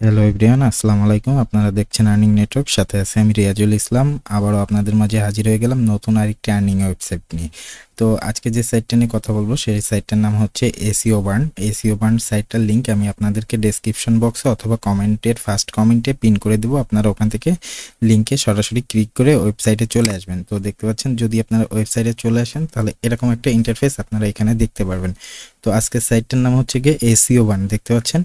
Hello everyone, আসসালামু আলাইকুম। আপনারা দেখছেন আর্নিং নেটওয়ার্ক, সাথে আছে আমি রিয়াজুল ইসলাম। আবারও আপনাদের মাঝে হাজির হয়ে গেলাম নতুন আরেকটি আর্নিং ওয়েবসাইট নিয়ে। তো আজকে যে সাইটটা নিয়ে কথা বলবো সেই সাইটটার নাম হচ্ছে এসইও বার্ন। এসইও বার্ন সাইটটার লিঙ্ক আমি আপনাদেরকে ডেসক্রিপশন বক্সে অথবা কমেন্টের ফার্স্ট কমেন্টে পিন করে দেবো। আপনারা ওখান থেকে লিঙ্কে সরাসরি ক্লিক করে ওয়েবসাইটে চলে আসবেন। তো দেখতে পাচ্ছেন, যদি আপনারা ওয়েবসাইটে চলে আসেন তাহলে এরকম একটা ইন্টারফেস আপনারা এখানে দেখতে পারবেন। তো আজকের সাইটটার নাম হচ্ছে গিয়ে এসইও বার্ন, দেখতে পাচ্ছেন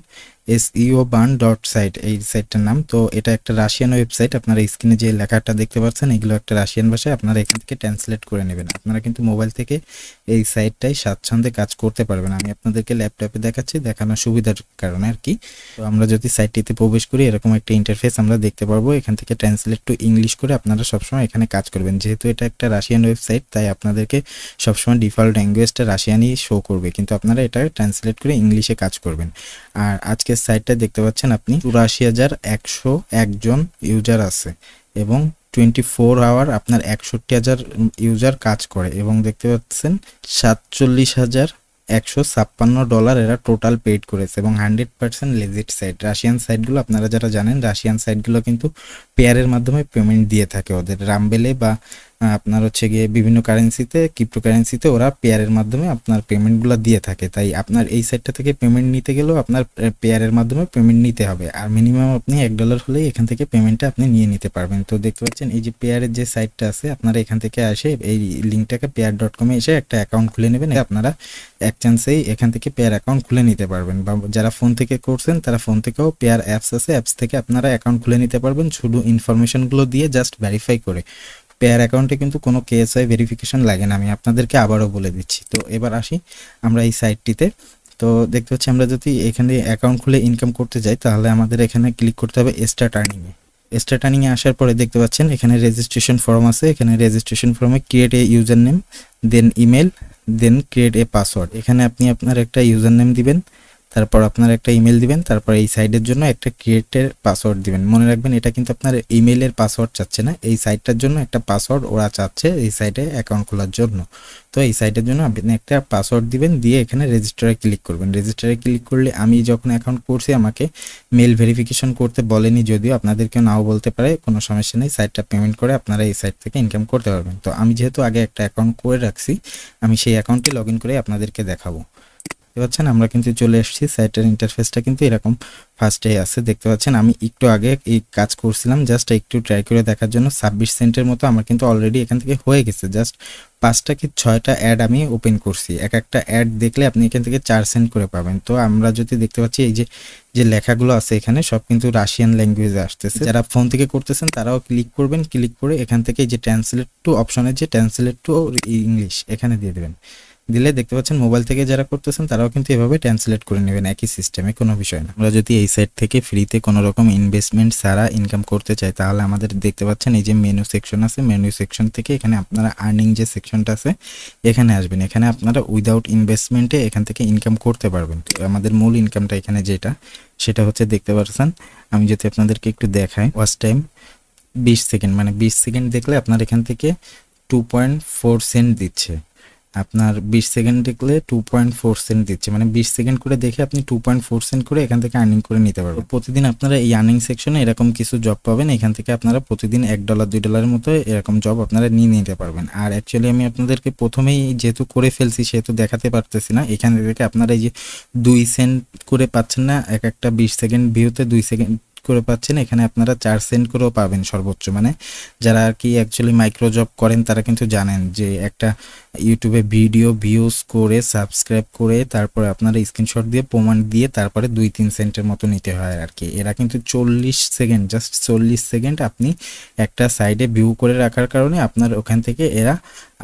Seoburn.Site এই সাইটটার নাম। তো এটা একটা রাশিয়ান ওয়েবসাইট। আপনারা স্ক্রিনে যে লেখাটা দেখতে পাচ্ছেন এগুলো একটা রাশিয়ান ভাষায়, আপনারা এখান থেকে ট্রান্সলেট করে নেবেন। আপনারা কিন্তু মোবাইল থেকে এই সাইটটাই স্বাচ্ছন্দ্যে কাজ করতে পারবেন। আমি আপনাদেরকে ল্যাপটপে দেখাচ্ছি দেখানোর সুবিধার কারণে আর কি। তো আমরা যদি সাইটটিতে প্রবেশ করি এরকম একটা ইন্টারফেস আমরা দেখতে পারবো। এখান থেকে ট্রান্সলেট টু ইংলিশ করে আপনারা সবসময় এখানে কাজ করবেন। যেহেতু এটা একটা রাশিয়ান ওয়েবসাইট তাই আপনাদেরকে সবসময় ডিফল্ট ল্যাঙ্গুয়েজটা রাশিয়ানই শো করবে, কিন্তু আপনারা এটা ট্রান্সলেট করে ইংলিশে কাজ করবেন। আর আজকের সাইটটা দেখতে পাচ্ছেন আপনি ৮৪,১০১ জন ইউজার আছে এবং 24 আওয়ার আপনার ৬১,০০০ ইউজার কাজ করে, এবং দেখতে পাচ্ছেন $৪৭,১৫ এরা টোটাল পেইড করেছে এবং 100% লেজিট সাইট। রাশিয়ান সাইটগুলো আপনারা যারা জানেন, রাশিয়ান সাইটগুলো কিন্তু পেয়ারের মাধ্যমে পেমেন্ট দিয়ে থাকে। ওদের রামবেলে বা আপনার হচ্ছে গিয়ে বিভিন্ন কারেন্সিতে, ক্রিপ্টোকারেন্সিতে ওরা পেয়ারের মাধ্যমে আপনার পেমেন্টগুলো দিয়ে থাকে। তাই আপনার এই সাইটটা থেকে পেমেন্ট নিতে গেলেও আপনার পেয়ারের মাধ্যমে পেমেন্ট নিতে হবে, আর মিনিমাম আপনি $1 হলেই এখান থেকে পেমেন্টটা আপনি নিয়ে নিতে পারবেন। তো দেখতে পাচ্ছেন এই যে পেয়ারের যে সাইটটা আছে, আপনারা এখান থেকে আসে এই লিঙ্কটাকে পেয়ার.com এসে একটা অ্যাকাউন্ট খুলে নেবেন। আপনারা এক চান্সেই এখান থেকে পেয়ার অ্যাকাউন্ট খুলে নিতে পারবেন, বা যারা ফোন থেকে করছেন তারা ফোন থেকেও পেয়ার অ্যাপস আছে, অ্যাপস থেকে আপনারা অ্যাকাউন্ট খুলে নিতে পারবেন শুধু ইনফরমেশনগুলো দিয়ে জাস্ট ভেরিফাই করে। পেয়ার অ্যাকাউন্টে কিন্তু কোনো কেএসআই ভেরিফিকেশন লাগে না, আমি আপনাদেরকে আবারও বলে দিচ্ছি। তো এবার আসি আমরা এই সাইটটিতে। তো দেখতে পাচ্ছি আমরা যদি এখানে অ্যাকাউন্ট খুলে ইনকাম করতে যাই তাহলে আমাদের এখানে ক্লিক করতে হবে স্টার্ট আর্নিংয়ে। স্টার্ট আর্নিংয়ে আসার পরে দেখতে পাচ্ছেন এখানে রেজিস্ট্রেশন ফর্ম আছে। এখানে রেজিস্ট্রেশন ফর্মে create a user name, then email, then create a password. এখানে আপনি আপনার একটা ইউজার নেম দিবেন, তারপর আপনার একটা ইমেল দিবেন, তারপর এই সাইটের জন্য একটা ক্রিয়েটের পাসওয়ার্ড দিবেন। মনে রাখবেন এটা কিন্তু আপনার ইমেলের পাসওয়ার্ড চাচ্ছে না, এই সাইটটার জন্য একটা পাসওয়ার্ড ওরা চাচ্ছে এই সাইটে অ্যাকাউন্ট খোলার জন্য। তো এই সাইটের জন্য আপনি একটা পাসওয়ার্ড দিবেন, দিয়ে এখানে রেজিস্টারে ক্লিক করবেন। রেজিস্টারে ক্লিক করলে আমি যখন অ্যাকাউন্ট করছি আমাকে মেল ভেরিফিকেশন করতে বলেনি, যদিও আপনাদেরকে নাও বলতে পারে, কোনো সমস্যা নেই। সাইটটা পেমেন্ট করে আপনারা এই সাইট থেকে ইনকাম করতে পারবেন। তো আমি যেহেতু আগে একটা অ্যাকাউন্ট করে রাখছি, আমি সেই অ্যাকাউন্টে লগ ইন করে আপনাদেরকে দেখাবো। দেখতে পাচ্ছেন আমরা কিন্তু চলে এসেছি। সাইটের ইন্টারফেসটা কিন্তু এরকম ফার্স্টে আছে। দেখতে পাচ্ছেন আমি একটু আগে এই কাজ করছিলাম জাস্ট একটু ট্রাই করে দেখার জন্য। 26 সেন্টের মতো আমার কিন্তু অলরেডি এখান থেকে হয়ে গেছে। জাস্ট 5টা কি 6টা অ্যাড আমি ওপেন করছি। এক একটা অ্যাড দেখলে আপনি এখান থেকে 4 সেন্ট করে পাবেন। তো আমরা যদি দেখতে পাচ্ছি এই যে লেখাগুলো আছে এখানে সব কিন্তু রাশিয়ান ল্যাঙ্গুয়েজে আসতেছে। যারা ফোন থেকে করতেছেন তারাও ক্লিক করবেন, ক্লিক করে এখান থেকে যে ট্রান্সলেট টু অপশনের যে ট্রান্সলেট টু ইংলিশ এখানে দিয়ে দেবেন। দিলে দেখতে পাচ্ছেন মোবাইল থেকে যারা করতেছেন তারাও কিন্তু এভাবে ট্রান্সলেট করে নেবেন, একই সিস্টেমে, কোনো বিষয় না। আমরা যদি এই সাইট থেকে ফ্রিতে কোনো রকম ইনভেস্টমেন্ট ছাড়া ইনকাম করতে চাই তাহলে আমাদের দেখতে পাচ্ছেন এই যে মেনু সেকশন আছে, মেনু সেকশন থেকে এখানে আপনারা আর্নিং যে সেকশনটা আছে এখানে আসবেন। এখানে আপনারা উইদাউট ইনভেস্টমেন্টে এখান থেকে ইনকাম করতে পারবেন। তো আমাদের মূল ইনকামটা এখানে যেটা সেটা হচ্ছে দেখতে পাচ্ছেন, আমি যদি আপনাদেরকে একটু দেখাই, ওয়াচ টাইম 20 সেকেন্ড, মানে 20 সেকেন্ড দেখলে আপনার এখান থেকে 2.4 সেন্ট দিচ্ছে। আপনার 20 সেকেন্ড দেখলে 2.4 সেন্ট দিচ্ছে, মানে 20 সেকেন্ড করে দেখে আপনি 2.4 সেন্ট করে এখান থেকে আর্নিং করে নিতে পারবেন। প্রতিদিন আপনারা এই আর্নিং সেকশনে এরকম কিছু জব পাবেন। এখান থেকে আপনারা প্রতিদিন $1 $2 মতো এরকম জব আপনারা নিয়ে নিতে পারবেন। আর অ্যাকচুয়ালি আমি আপনাদেরকে প্রথমেই যেহেতু করে ফেলছি সেহেতু দেখাতে পারতেছি না। এখান থেকে আপনারা এই যে 2 সেন্ট করে পাচ্ছেন না, এক একটা 20 সেকেন্ড ভিউতে 2 সেকেন্ড করে পাচ্ছেন, এখানে আপনারা 4 সেন্ট করেও পাবেন সর্বোচ্চ। মানে যারা আর কি অ্যাকচুয়ালি মাইক্রো জব করেন তারা কিন্তু জানেন যে একটা ইউটিউবে ভিডিও ভিউজ করে সাবস্ক্রাইব করে তারপরে আপনারা স্ক্রিনশট দিয়ে প্রমাণ দিয়ে তারপরে 2-3 সেন্টের মতো নিতে হয় আর কি। এরা কিন্তু 40 সেকেন্ড, জাস্ট 40 সেকেন্ড আপনি একটা সাইডে ভিউ করে রাখার কারণে আপনার ওখান থেকে এরা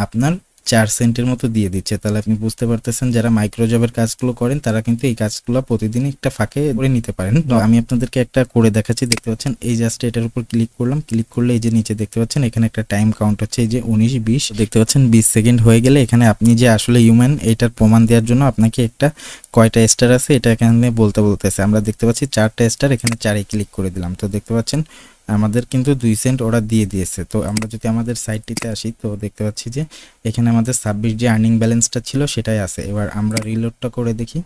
আপনার 4 সেন্টের মতো দিয়ে দিচ্ছে। তাহলে আপনি বুঝতে পারতেছেন যারা মাইক্রো জবের কাজগুলো করেন তারা কিন্তু এই কাজগুলো প্রতিদিন একটা ফাঁকে করে নিতে পারেন। তো আমি আপনাদেরকে একটা করে দেখাচ্ছি। দেখতে পাচ্ছেন এই জাস্ট এটার উপর ক্লিক করলাম, ক্লিক করলে এই যে নিচে দেখতে পাচ্ছেন এখানে একটা টাইম কাউন্ট হচ্ছে এই যে 19-20, দেখতে পাচ্ছেন 20 সেকেন্ড হয়ে গেলে এখানে আপনি যে আসলে হিউম্যান এইটার প্রমাণ দেওয়ার জন্য আপনাকে একটা কয়টা স্টার আছে এটা এখানে বলতেছে। আমরা দেখতে পাচ্ছি 4টা স্টার, এখানে 4-এ ক্লিক করে দিলাম। তো দেখতে পাচ্ছেন আমাদের কিন্তু 2 সেন্ট ওরা দিয়ে দিয়েছে। তো আমরা যদি আমাদের সাইটটিতে আসি তো দেখতে পাচ্ছি যে এখানে আমাদের 26 যে আর্নিং ব্যালেন্সটা ছিল সেটাই আছে। এবার আমরা রিলোডটা করে দেখি।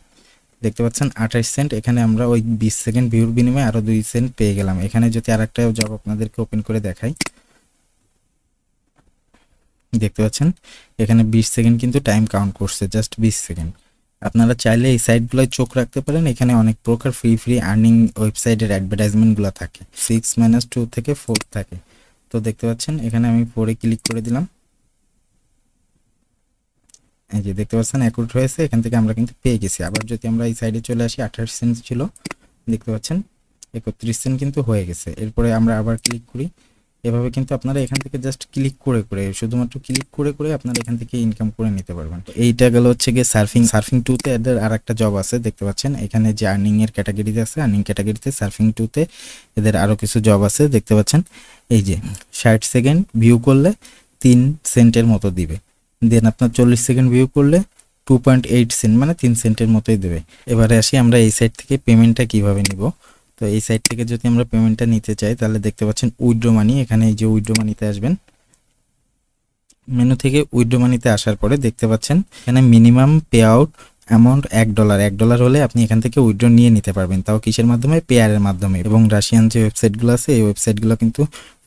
দেখতে পাচ্ছেন 28 সেন্ট। এখানে আমরা ওই 20 সেকেন্ড ভিউর বিনিময়ে আরো 2 সেন্ট পেয়ে গেলাম। এখানে যদি আরেকটা জব আপনাদেরকে ওপেন করে দেখাই, দেখতে পাচ্ছেন এখানে 20 সেকেন্ড কিন্তু টাইম কাউন্ট করছে, জাস্ট 20 সেকেন্ড। আপনারা চাইলে এই সাইটগুলোয় চোখ রাখতে পারেন, এখানে অনেক প্রকার ফ্রি আর্নিং ওয়েবসাইটের অ্যাডভার্টাইজমেন্টগুলো থাকে। 6-2 থেকে 4 থাকে। তো দেখতে পাচ্ছেন এখানে আমি 4 ক্লিক করে দিলাম। এই যে দেখতে পাচ্ছেন অ্যাকুরেট হয়েছে, এখান থেকে আমরা কিন্তু পেয়ে গেছি। আবার যদি আমরা এই সাইডে চলে আসি, 28 সেন্ট ছিল, দেখতে পাচ্ছেন 31 সেন্ট কিন্তু হয়ে গেছে। এরপরে আমরা আবার ক্লিক করি। এভাবে কিন্তু আপনারা এখান থেকে জাস্ট ক্লিক করে শুধুমাত্র ক্লিক করে আপনারা এখান থেকে ইনকাম করে নিতে পারবেন। এইটা গেল হচ্ছে গিয়ে সার্ফিং 2তে এদের আর একটা জব আছে, দেখতে পাচ্ছেন এখানে যে আর্নিং এর ক্যাটাগরিতে আছে, আর্নিং ক্যাটাগরিতে সার্ফিং 2তে এদের আরো কিছু জব আছে, দেখতে পাচ্ছেন। এই যে 60 সেকেন্ড ভিউ করলে 3 সেন্টের মতো দিবে, দেন আপনার 40 সেকেন্ড ভিউ করলে 2.8 সেন্ট মানে 3 সেন্টের মতোই দেবে। এবারে আসি আমরা এই সাইট থেকে পেমেন্টটা কিভাবে নিব। তো এই সাইট থেকে যদি আমরা পেমেন্টটা নিতে চাই, তাহলে দেখতে পাচ্ছেন উইথড্র মানি, এখানে এই যে উইথড্র মানিতে আসবেন। মেনু থেকে উইথড্র মানিতে আসার পরে দেখতে পাচ্ছেন এখানে মিনিমাম পে আউট অ্যামাউন্ট $1 হলে আপনি এখান থেকে উইথড্র নিয়ে নিতে পারবেন, তাও কিসের মাধ্যমে? পেয়ারের মাধ্যমে। এবং রাশিয়ান যে ওয়েবসাইটগুলো আছে, এই ওয়েবসাইটগুলো কিন্তু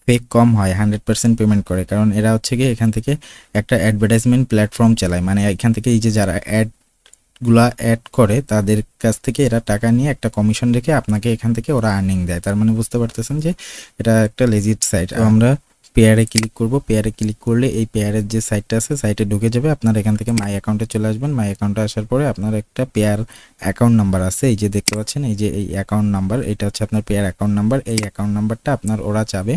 ফেক কম হয়, 100% পেমেন্ট করে, কারণ এরা হচ্ছে গিয়ে এখান থেকে একটা অ্যাডভার্টাইজমেন্ট প্ল্যাটফর্ম চালায়। মানে এখান থেকে এই যে যারা অ্যাড করে তাদের কাছ থেকে এরা টাকা নিয়ে একটা কমিশন রেখে আপনাকে এখান থেকে ওরা আর্নিং দেয়। তার মানে বুঝতে পারতেছেন যে এটা একটা লেজিট সাইট। আমরা পেয়ারে ক্লিক করব। পেয়ারে ক্লিক করলে এই পেয়ারের যে সাইটটা আছে, সাইটে ঢুকে যাবে। আপনারা এখান থেকে মাই অ্যাকাউন্টে চলে আসবেন। মাই অ্যাকাউন্টে আসার পরে আপনার একটা পেয়ার অ্যাকাউন্ট নাম্বার আছে, এই যে দেখতে পাচ্ছেন, এই যে এই অ্যাকাউন্ট নাম্বার, এটা হচ্ছে আপনার পেয়ার অ্যাকাউন্ট নাম্বার। এই অ্যাকাউন্ট নাম্বারটা আপনার ওরা চাবে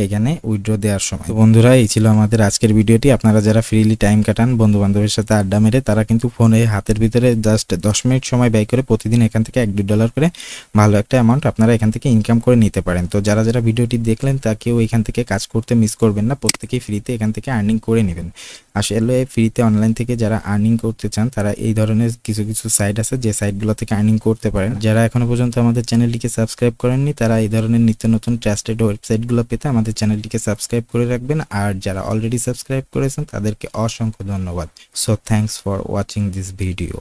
এখানে উইথড্র দেওয়ার সময়। তো বন্ধুরা, এই ছিল আমাদের আজকের ভিডিওটি। আপনারা যারা ফ্রিলি টাইম কাটান বন্ধু বান্ধবের সাথে আড্ডা মেরে, তারা কিন্তু ফোনে হাতের ভিতরে জাস্ট 10 মিনিট সময় ব্যয় করে প্রতিদিন এখান থেকে $1-2 করে ভালো একটা অ্যামাউন্ট আপনারা এখান থেকে ইনকাম করে নিতে পারেন। তো যারা ভিডিওটি দেখলেন তা কেউ এখান থেকে কাজ করতে মিস করবেন না, প্রত্যেকেই ফ্রিতে এখান থেকে আর্নিং করে নেবেন। আসলে ফ্রিতে অনলাইন থেকে যারা আর্নিং করতে চান, তারা এই ধরনের কিছু সাইট আছে, যে সাইটগুলো থেকে আর্নিং করতে পারেন। যারা এখনো পর্যন্ত আমাদের চ্যানেলটিকে সাবস্ক্রাইব করেননি, তারা এই ধরনের নিত্য নতুন ট্রাস্টেড ওয়েবসাইটগুলো পেতে আমাদের চ্যানেলটিকে সাবস্ক্রাইব করে রাখবেন। আর যারা অলরেডি সাবস্ক্রাইব করেছেন তাদেরকে অসংখ্য ধন্যবাদ। So thanks for watching this video.